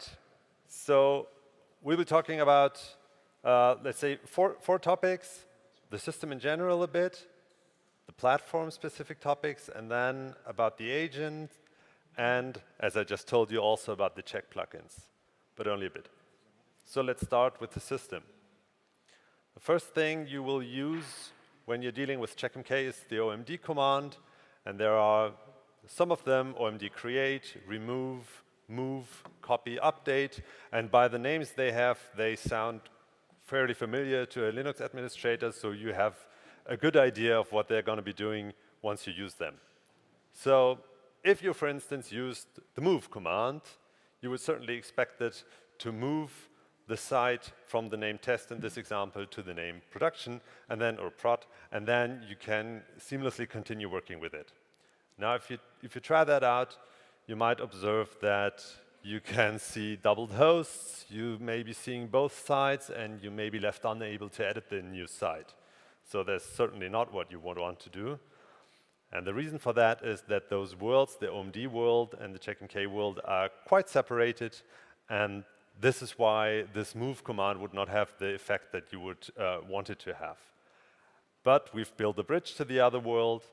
right. So we'll be talking about, let's say, four topics: the system in general a bit, the platform-specific topics, and then about the agent, and, as I just told you, also about the check plugins, but only a bit. So let's start with the system. The first thing you will use when you're dealing with Checkmk is the OMD command, and there are some of them: OMD create, remove, move, copy, update, and by the names they have, they sound fairly familiar to a Linux administrator, so you have a good idea of what they're going to be doing once you use them. So if you, for instance, used the move command, you would certainly expect it to move the site from the name test in this example to the name production, and then, or prod, and then you can seamlessly continue working with it. Now, if you try that out, you might observe that you can see doubled hosts, you may be seeing both sides, and you may be left unable to edit the new site. So that's certainly not what you would want to do. And the reason for that is that those worlds, the OMD world and the Checkmk world, are quite separated, and this is why this move command would not have the effect that you would want it to have. But we've built a bridge to the other world.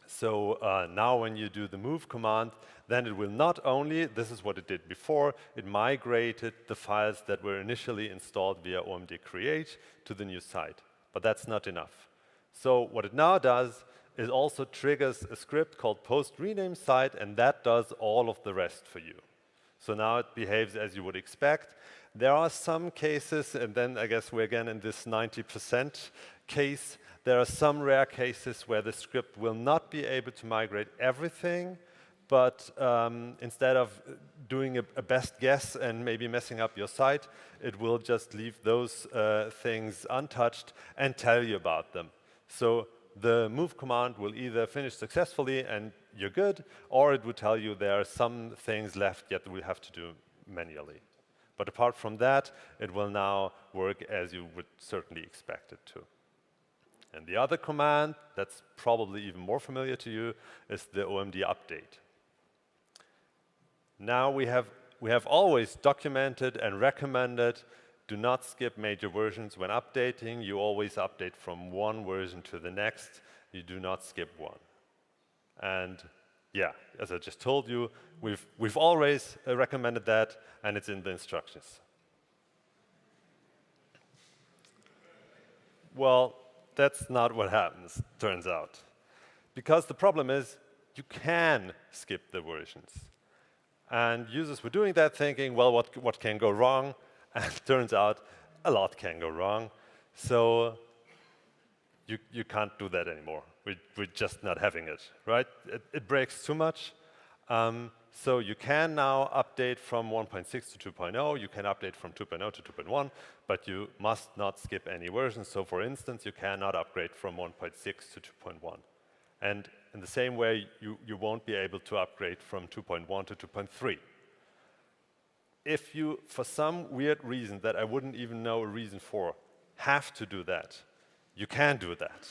So now when you do the move command, then it will not only, this is what it did before, it migrated the files that were initially installed via OMD create to the new site. But that's not enough. So what it now does is also triggers a script called post rename site, and that does all of the rest for you. So now it behaves as you would expect. There are some cases, and then I guess we're again in this 90% case. There are some rare cases where the script will not be able to migrate everything, but instead of doing a best guess and maybe messing up your site, it will just leave those things untouched and tell you about them. So the move command will either finish successfully and you're good, or it will tell you there are some things left yet we have to do manually. But apart from that, it will now work as you would certainly expect it to. And the other command that's probably even more familiar to you is the OMD update. Now we have always documented and recommended do not skip major versions when updating. You always update from one version to the next. You do not skip one. And yeah, as I just told you, we've always recommended that, and it's in the instructions. Well, that's not what happens, turns out. Because the problem is, you can skip the versions. And users were doing that thinking, well, what can go wrong? And it turns out, a lot can go wrong. So you can't do that anymore. We're just not having it, right? It breaks too much. So you can now update from 1.6 to 2.0. You can update from 2.0 to 2.1, but you must not skip any versions. So for instance, you cannot upgrade from 1.6 to 2.1. And in the same way, you won't be able to upgrade from 2.1 to 2.3. If you, for some weird reason that I wouldn't even know a reason for, have to do that, you can do that.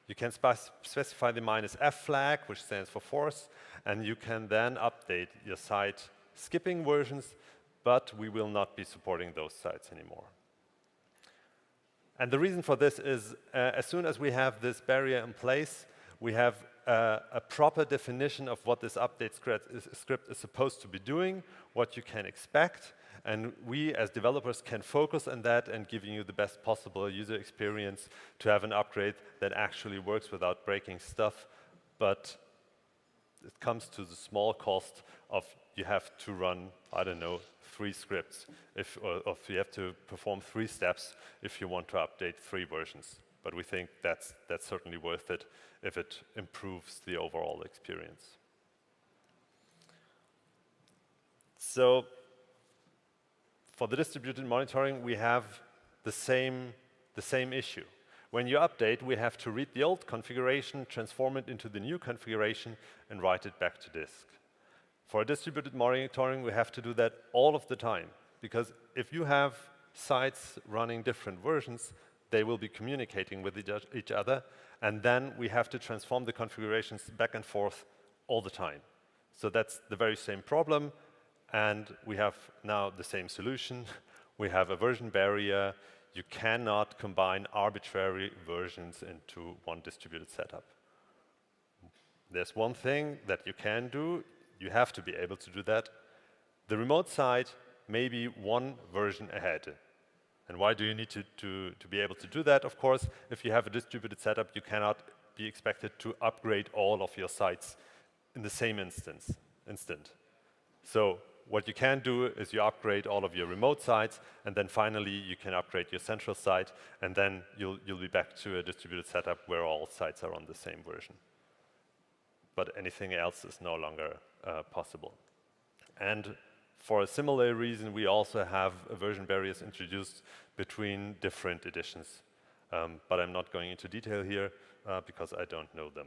You can specify the -f flag, which stands for force, and you can then update your site skipping versions, but we will not be supporting those sites anymore. And the reason for this is, as soon as we have this barrier in place, we have a proper definition of what this update script is supposed to be doing, what you can expect, and we as developers can focus on that and giving you the best possible user experience to have an upgrade that actually works without breaking stuff. But it comes to the small cost of you have to run, I don't know, 3 scripts, or you have to perform 3 steps if you want to update 3 versions. But we think that's certainly worth it if it improves the overall experience. So for the distributed monitoring, we have the same issue. When you update, we have to read the old configuration, transform it into the new configuration, and write it back to disk. For distributed monitoring, we have to do that all of the time, because if you have sites running different versions, they will be communicating with each other, and then we have to transform the configurations back and forth all the time. So that's the very same problem. and we have now the same solution. We have a version barrier. You cannot combine arbitrary versions into one distributed setup. There's one thing that you can do. You have to be able to do that. The remote side may be one version ahead. And why do you need to be able to do that? Of course, if you have a distributed setup, you cannot be expected to upgrade all of your sites in the same instant. So what you can do is you upgrade all of your remote sites, and then finally you can upgrade your central site, and then you'll be back to a distributed setup where all sites are on the same version. But anything else is no longer possible. And for a similar reason, we also have version barriers introduced between different editions. But I'm not going into detail here because I don't know them.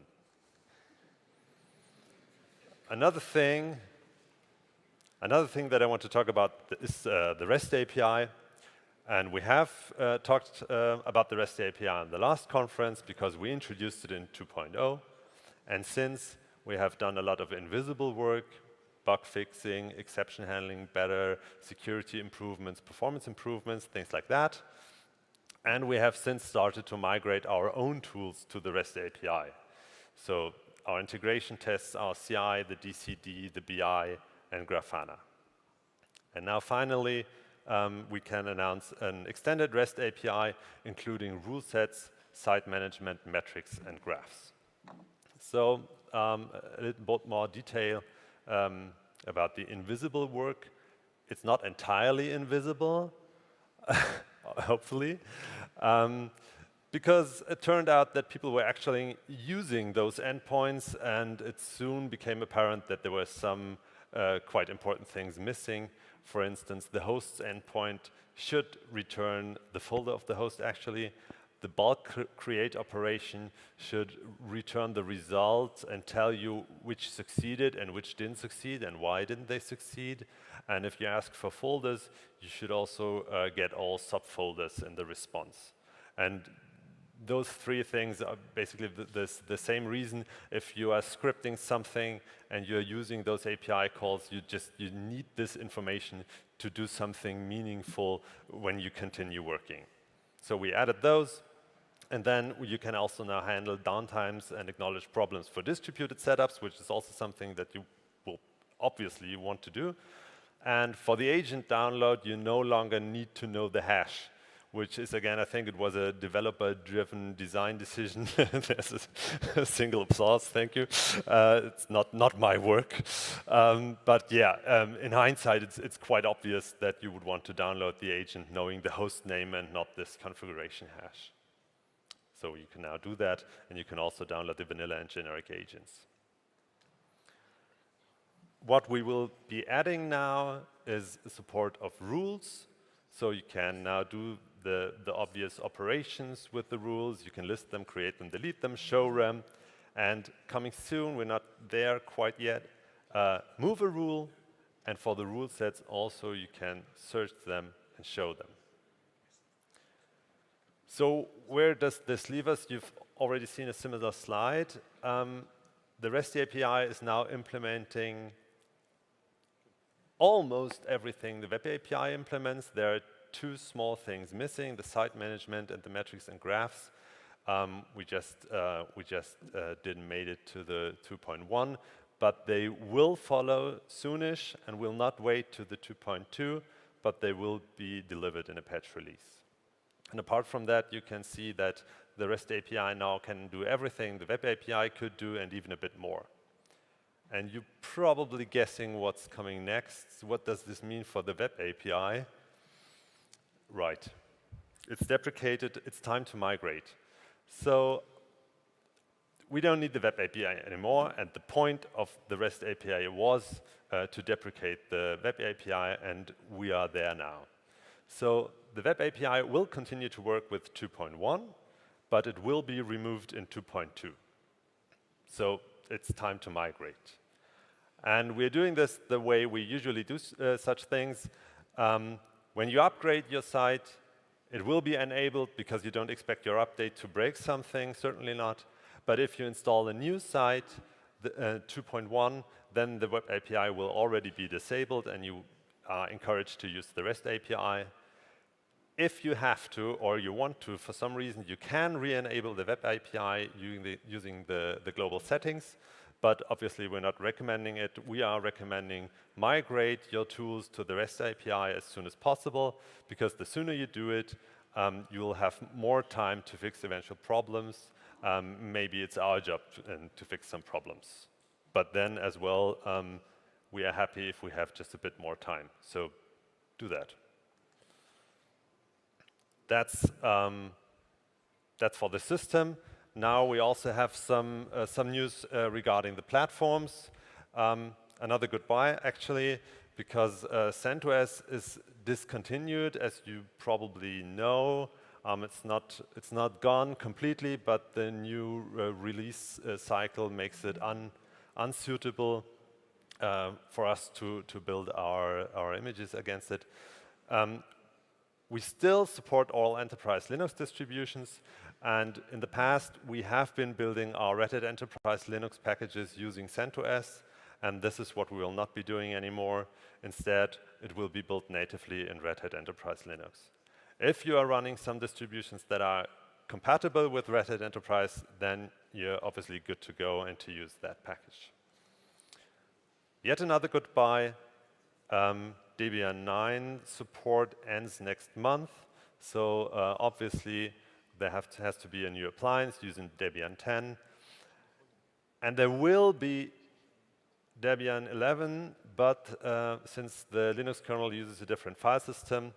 Another thing that I want to talk about is the REST API. And we have talked about the REST API in the last conference because we introduced it in 2.0. And since we have done a lot of invisible work, bug fixing, exception handling better, security improvements, performance improvements, things like that. And we have since started to migrate our own tools to the REST API. So our integration tests, our CI, the DCD, the BI, and Grafana. And now finally, we can announce an extended REST API, including rule sets, site management, metrics, and graphs. So a little bit more detail about the invisible work. It's not entirely invisible, hopefully, because it turned out that people were actually using those endpoints, and it soon became apparent that there were some quite important things missing. For instance, the host's endpoint should return the folder of the host, actually. The bulk create operation should return the results and tell you which succeeded and which didn't succeed and why didn't they succeed. And if you ask for folders, you should also get all subfolders in the response. And those three things are basically the same reason. If you are scripting something and you're using those API calls, you need this information to do something meaningful when you continue working. So we added those. And then you can also now handle downtimes and acknowledge problems for distributed setups, which is also something that you will obviously want to do. And for the agent download, you no longer need to know the hash, which is, again, I think it was a developer-driven design decision. There's a single applause, thank you. It's not my work. But yeah, in hindsight, it's quite obvious that you would want to download the agent knowing the host name and not this configuration hash. So you can now do that, and you can also download the vanilla and generic agents. What we will be adding now is support of rules. So you can now do the obvious operations with the rules. You can list them, create them, delete them, show them. And coming soon, we're not there quite yet, move a rule. And for the rule sets, also you can search them and show them. So where does this leave us? You've already seen a similar slide. The REST API is now implementing almost everything the Web API implements. There are two small things missing, the site management and the metrics and graphs. We just didn't make it to the 2.1, but they will follow soonish and will not wait to the 2.2, but they will be delivered in a patch release. And apart from that, you can see that the REST API now can do everything the Web API could do and even a bit more. And you're probably guessing what's coming next. What does this mean for the Web API? Right. It's deprecated. It's time to migrate. So we don't need the Web API anymore. And the point of the REST API was to deprecate the Web API, and we are there now. So the Web API will continue to work with 2.1, but it will be removed in 2.2. So it's time to migrate. And we're doing this the way we usually do such things. When you upgrade your site, it will be enabled because you don't expect your update to break something, certainly not. But if you install a new site, 2.1, then the web API will already be disabled and you are encouraged to use the REST API. If you have to or you want to, for some reason, you can re-enable the web API using the global settings, but obviously we're not recommending it. We are recommending migrate your tools to the REST API as soon as possible, because the sooner you do it, you will have more time to fix eventual problems. Maybe it's our job to fix some problems. But then as well, we are happy if we have just a bit more time. So do that. That's for the system. Now we also have some news regarding the platforms. Another goodbye, actually, because CentOS is discontinued, as you probably know. It's not gone completely, but the new release cycle makes it unsuitable for us to build our images against it. We still support all enterprise Linux distributions, and in the past we have been building our Red Hat Enterprise Linux packages using CentOS, and this is what we will not be doing anymore. Instead, it will be built natively in Red Hat Enterprise Linux. If you are running some distributions that are compatible with Red Hat Enterprise, then you're obviously good to go and to use that package. Yet another goodbye. Debian 9 support ends next month, so obviously there has to be a new appliance using Debian 10. And there will be Debian 11, but since the Linux kernel uses a different file system,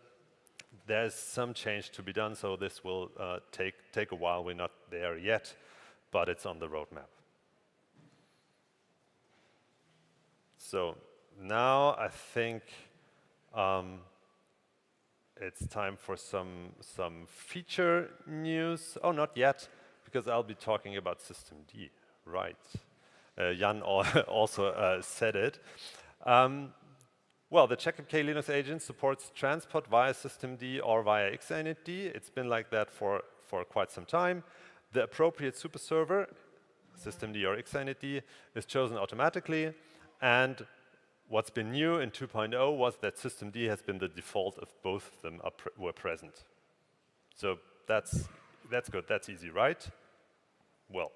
there's some change to be done, so this will take a while. We're not there yet, but it's on the roadmap. So now I think it's time for some feature news. Oh, not yet, because I'll be talking about systemd, right? Jan also said it. Well, the Checkmk Linux agent supports transport via systemd or via xinetd. It's been like that for quite some time. The appropriate super server, systemd or xinetd, is chosen automatically, and what's been new in 2.0 was that systemd has been the default if both of them were present. So that's good, that's easy, right? Well,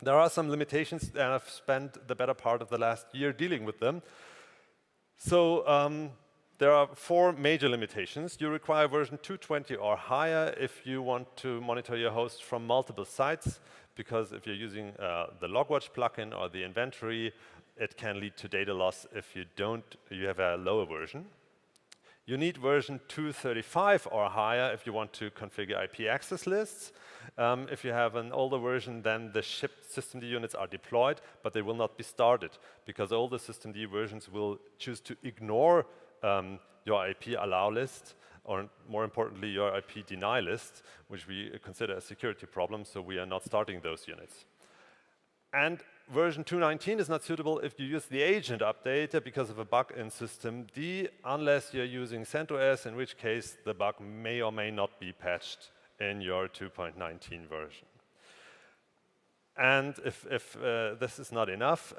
there are some limitations, and I've spent the better part of the last year dealing with them. So there are 4 major limitations. You require version 220 or higher if you want to monitor your host from multiple sites, because if you're using the Logwatch plugin or the inventory, it can lead to data loss if you have a lower version. You need version 235 or higher if you want to configure IP access lists. If you have an older version, then the shipped systemd units are deployed, but they will not be started, because older systemd versions will choose to ignore your IP allow list, or more importantly, your IP deny list, which we consider a security problem, so we are not starting those units. And version 219 is not suitable if you use the agent update because of a bug in systemd, unless you're using CentOS, in which case the bug may or may not be patched in your 2.19 version. And if this is not enough,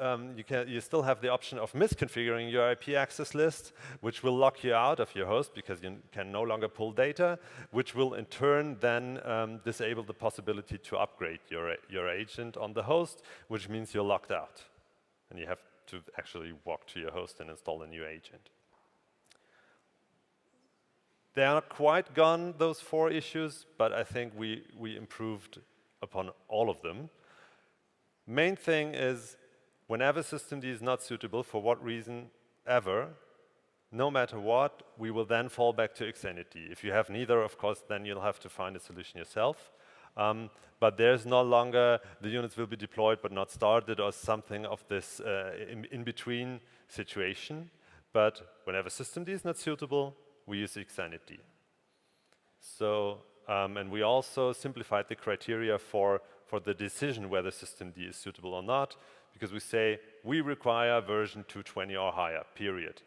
you still have the option of misconfiguring your IP access list, which will lock you out of your host because you can no longer pull data, which will in turn then disable the possibility to upgrade your agent on the host, which means you're locked out. And you have to actually walk to your host and install a new agent. They are not quite gone, those 4 issues, but I think we improved upon all of them. Main thing is, whenever systemd is not suitable, for what reason ever, no matter what, we will then fall back to xinetd. If you have neither, of course, then you'll have to find a solution yourself. But there's no longer the units will be deployed but not started or something of this in-between situation. But whenever systemd is not suitable, we use xinetd. So, and we also simplified the criteria for the decision whether systemd is suitable or not, because we say we require version 220 or higher, period.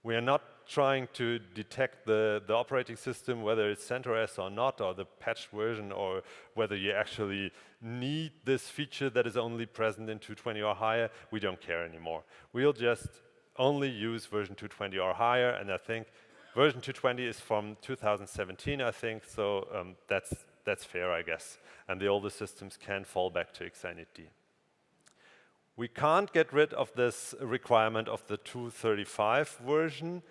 We are not trying to detect the operating system, whether it's CentOS or not, or the patched version, or whether you actually need this feature that is only present in 220 or higher. We don't care anymore. We'll just only use version 220 or higher, and I think version 220 is from 2017, I think, so that's fair, I guess. And the older systems can fall back to Xinity. We can't get rid of this requirement of the 235 version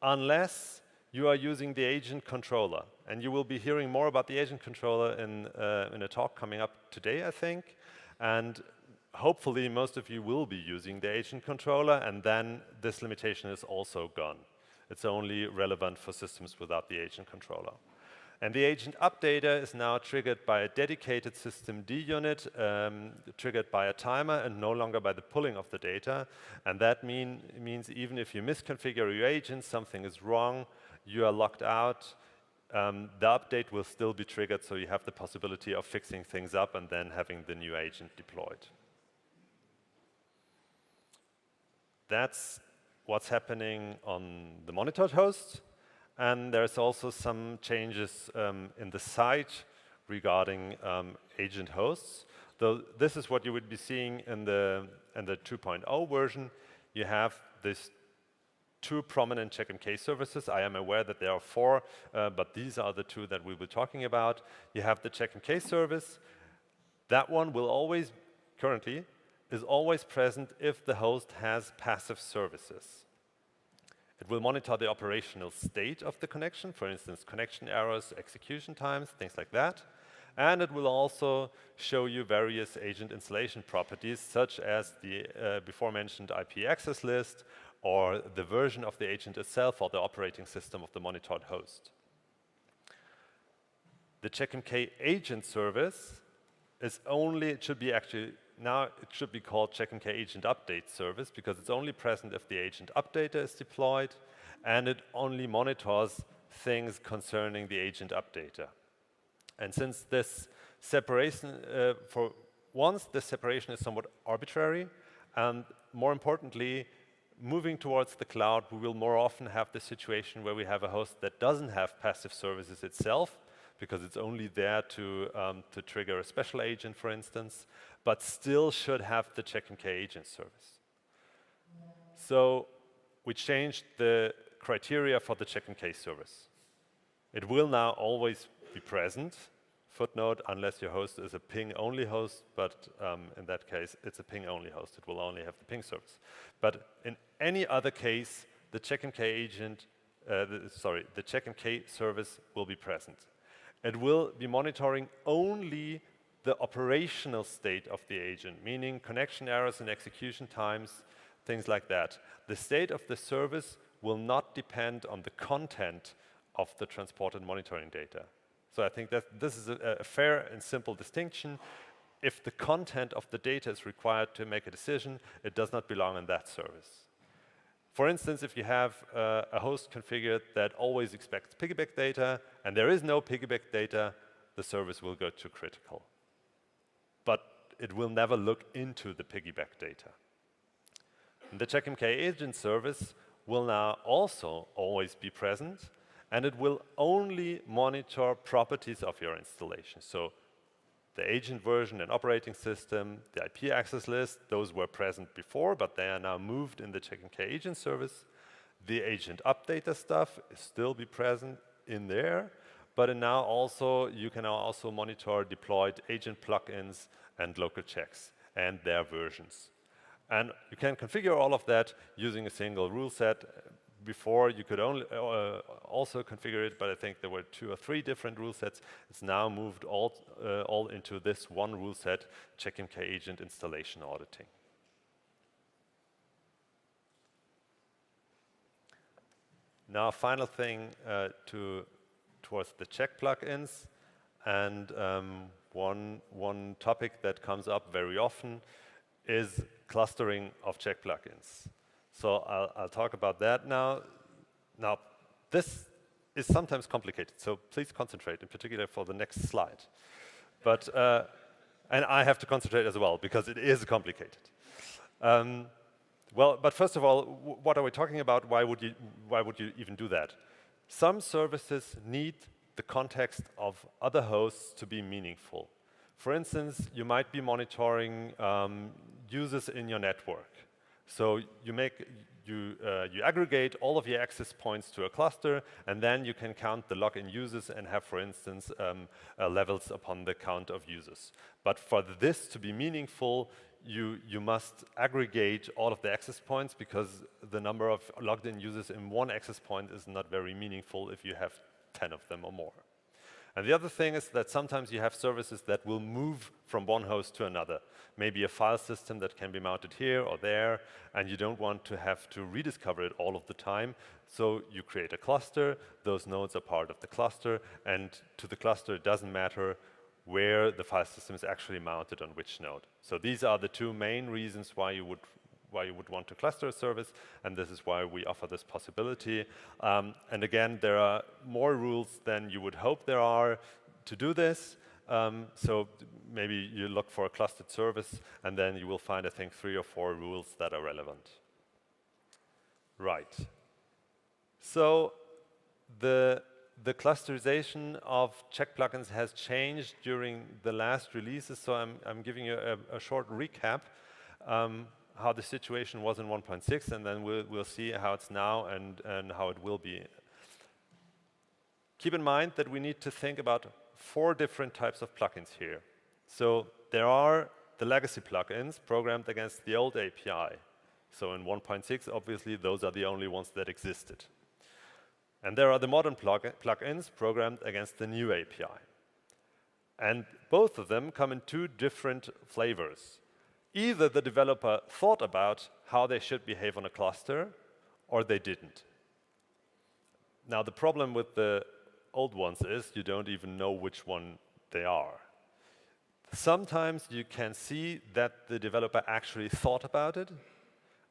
unless you are using the agent controller. And you will be hearing more about the agent controller in a talk coming up today, I think. And hopefully most of you will be using the agent controller, and then this limitation is also gone. It's only relevant for systems without the agent controller. And the agent updater is now triggered by a dedicated systemd unit, triggered by a timer and no longer by the pulling of the data. And that means even if you misconfigure your agent, something is wrong, you are locked out, the update will still be triggered, so you have the possibility of fixing things up and then having the new agent deployed. That's what's happening on the monitored host. And there's also some changes in the site regarding agent hosts. Though this is what you would be seeing in the 2.0 version. You have these two prominent Checkmk services. I am aware that there are 4, but these are the 2 that we'll be talking about. You have the Checkmk service. That one will always, currently, is always present if the host has passive services. It will monitor the operational state of the connection, for instance, connection errors, execution times, things like that. And it will also show you various agent installation properties, such as the before-mentioned IP access list, or the version of the agent itself, or the operating system of the monitored host. The Checkmk agent service is only, it should be called Checkmk agent update service, because it's only present if the agent updater is deployed, and it only monitors things concerning the agent updater. And since this separation, for once, this separation is somewhat arbitrary, and more importantly, moving towards the cloud, we will more often have the situation where we have a host that doesn't have passive services itself, because it's only there to trigger a special agent, for instance, but still should have the Checkmk agent service. So we changed the criteria for the Checkmk service. It will now always be present. Footnote, unless your host is a ping-only host, but in that case, it's a ping-only host. It will only have the ping service. But in any other case, the Checkmk agent, the Checkmk service will be present. It will be monitoring only the operational state of the agent, meaning connection errors and execution times, things like that. The state of the service will not depend on the content of the transported monitoring data. So I think that this is a fair and simple distinction. If the content of the data is required to make a decision, it does not belong in that service. For instance, if you have a host configured that always expects piggyback data, and there is no piggyback data, the service will go to critical. But it will never look into the piggyback data. And the Checkmk agent service will now also always be present, and it will only monitor properties of your installation. So the agent version and operating system, the IP access list, those were present before, but they are now moved in the Checkmk agent service. The agent updater stuff is still be present in there, but now also you can now also monitor deployed agent plugins and local checks and their versions. And you can configure all of that using a single rule set. Before, you could only also configure it, but I think there were 2 or 3 different rule sets. It's now moved all into this one rule set, Checkmk agent installation auditing. Now, final thing towards the check plugins, and one topic that comes up very often is clustering of check plugins. So I'll talk about that now. Now, this is sometimes complicated, so please concentrate, in particular for the next slide. But, and I have to concentrate as well, because it is complicated. Well, but first of all, what are we talking about? Why would you even do that? Some services need the context of other hosts to be meaningful. For instance, you might be monitoring users in your network. So you aggregate all of your access points to a cluster, and then you can count the login users and have, for instance, levels upon the count of users. But for this to be meaningful, you must aggregate all of the access points, because the number of logged in users in one access point is not very meaningful if you have 10 of them or more. And the other thing is that sometimes you have services that will move from one host to another. Maybe a file system that can be mounted here or there, and you don't want to have to rediscover it all of the time. So you create a cluster, those nodes are part of the cluster, and to the cluster it doesn't matter where the file system is actually mounted on which node. So these are the two main reasons why you would want to cluster a service, and this is why we offer this possibility. And again, there are more rules than you would hope there are to do this. So maybe you look for a clustered service, and then you will find, I think, 3 or 4 rules that are relevant. Right. So the clusterization of Check plugins has changed during the last releases, so I'm giving you a short recap. How the situation was in 1.6, and then we'll see how it's now and how it will be. Keep in mind that we need to think about 4 different types of plugins here. So there are the legacy plugins programmed against the old API. So in 1.6, obviously, those are the only ones that existed. And there are the modern plugins programmed against the new API. And both of them come in 2 different flavors. Either the developer thought about how they should behave on a cluster, or they didn't. Now, the problem with the old ones is you don't even know which one they are. Sometimes you can see that the developer actually thought about it,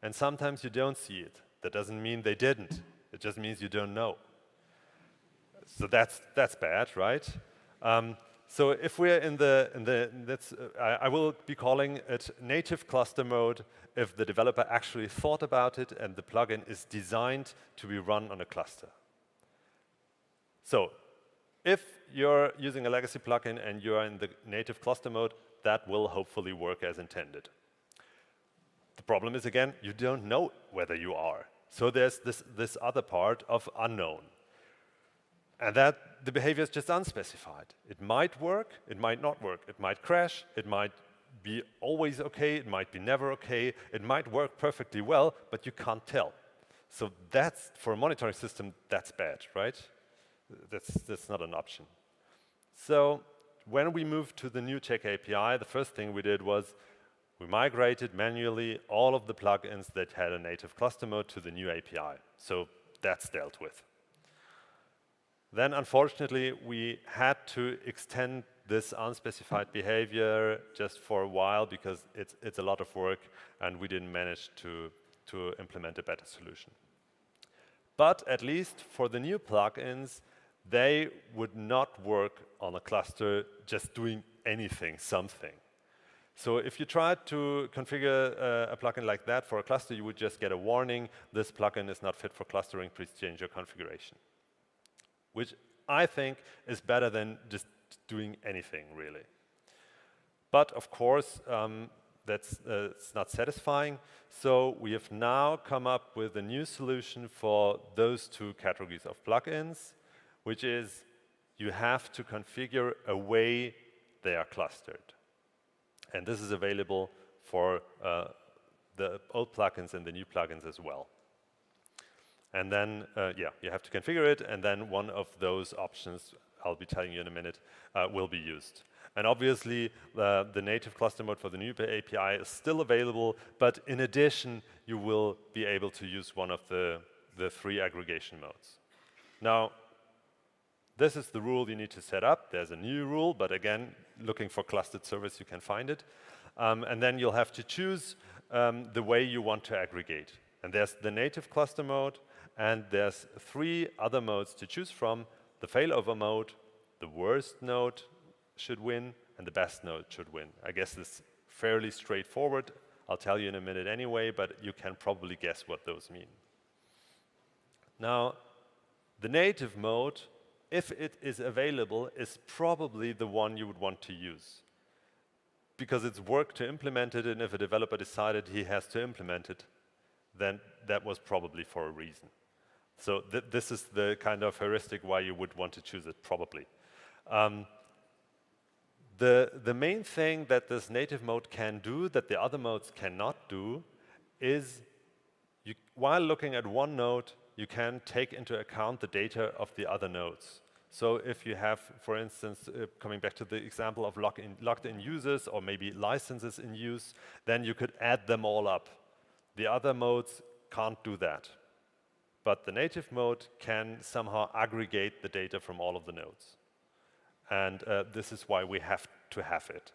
and sometimes you don't see it. That doesn't mean they didn't. It just means you don't know. So that's bad, right? So if we're I will be calling it native cluster mode if the developer actually thought about it and the plugin is designed to be run on a cluster. So if you're using a legacy plugin and you're in the native cluster mode, that will hopefully work as intended. The problem is, again, you don't know whether you are. So there's this other part of unknown. And that the behavior is just unspecified. It might work, it might not work. It might crash, it might be always okay, it might be never okay. It might work perfectly well, but you can't tell. So that's, for a monitoring system, that's bad, right? That's not an option. So when we moved to the new Check API, the first thing we did was we migrated manually all of the plugins that had a native cluster mode to the new API. So that's dealt with. Then, unfortunately, we had to extend this unspecified behavior just for a while because it's a lot of work, and we didn't manage to implement a better solution. But at least for the new plugins, they would not work on a cluster just doing anything, something. So if you tried to configure a plugin like that for a cluster, you would just get a warning, this plugin is not fit for clustering, please change your configuration. Which I think is better than just doing anything, really. But of course, it's not satisfying. So we have now come up with a new solution for those 2 categories of plugins, which is you have to configure a way they are clustered. And this is available for the old plugins and the new plugins as well. And then, you have to configure it, and then one of those options, I'll be telling you in a minute, will be used. And obviously, the native cluster mode for the new API is still available, but in addition, you will be able to use one of the 3 aggregation modes. Now, this is the rule you need to set up. There's a new rule, but again, looking for clustered service, you can find it. And then you'll have to choose the way you want to aggregate. And there's the native cluster mode, and there's 3 other modes to choose from. The failover mode, the worst node should win, and the best node should win. I guess it's fairly straightforward. I'll tell you in a minute anyway, but you can probably guess what those mean. Now, the native mode, if it is available, is probably the one you would want to use, because it's work to implement it, and if a developer decided he has to implement it, then that was probably for a reason. So this is the kind of heuristic why you would want to choose it, probably. The main thing that this native mode can do that the other modes cannot do is, while looking at one node, you can take into account the data of the other nodes. So if you have, for instance, coming back to the example of logged-in users or maybe licenses in use, then you could add them all up. The other modes can't do that. But the native mode can somehow aggregate the data from all of the nodes. And this is why we have to have it.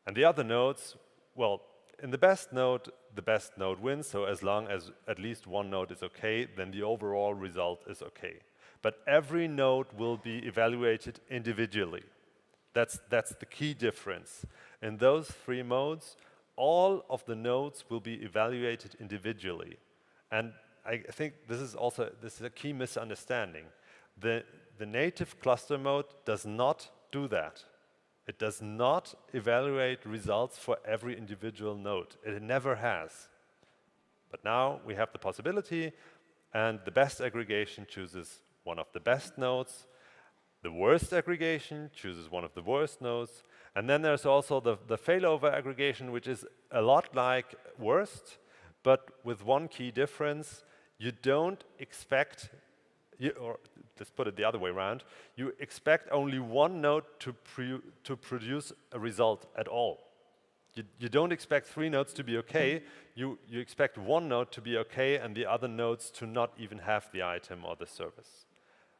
And the other nodes, well, in the best node wins. So as long as at least one node is okay, then the overall result is okay. But every node will be evaluated individually. That's the key difference. In those three modes, all of the nodes will be evaluated individually. And I think this is a key misunderstanding. The native cluster mode does not do that. It does not evaluate results for every individual node. It never has. But now we have the possibility, and the best aggregation chooses one of the best nodes. The worst aggregation chooses one of the worst nodes. And then there's also the failover aggregation, which is a lot like worst, but with one key difference. You don't expect, or let's put it the other way around, you expect only one node to produce a result at all. You don't expect three nodes to be okay, you expect one node to be okay and the other nodes to not even have the item or the service.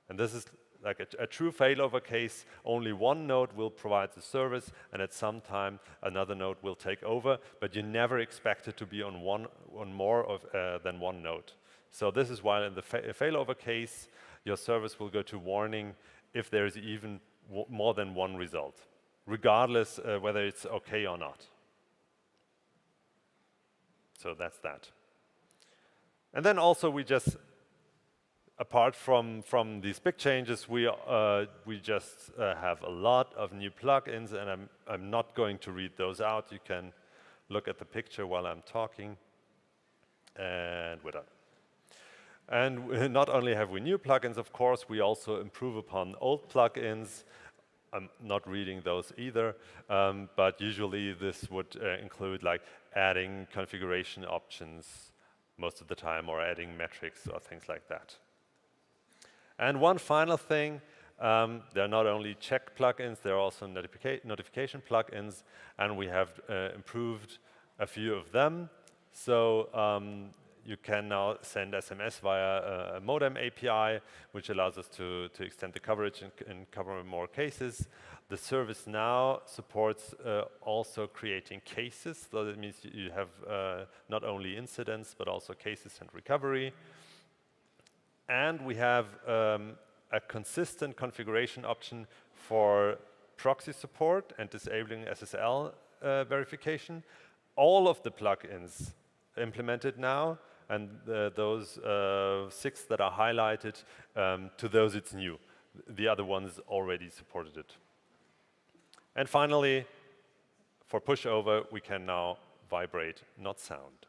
And this is like a true failover case. Only one node will provide the service, and at some time another node will take over, but you never expect it to be on more than one node. So this is why in the failover case, your service will go to warning if there is even more than one result, regardless whether it's okay or not. So that's that. And then also we just, apart from these big changes, we just have a lot of new plugins, and I'm not going to read those out. You can look at the picture while I'm talking, and we're done. And not only have we new plugins, of course, we also improve upon old plugins. I'm not reading those either, but usually this would include like adding configuration options most of the time, or adding metrics or things like that. And one final thing, there are not only check plugins, there are also notification plugins, and we have improved a few of them. So you can now send SMS via a modem API, which allows us to extend the coverage and cover more cases. The service now supports also creating cases, so that means you have not only incidents, but also cases and recovery. And we have a consistent configuration option for proxy support and disabling SSL verification. All of the plugins implemented now, and those 6 that are highlighted, to those it's new. The other ones already supported it. And finally, for pushover, we can now vibrate, not sound.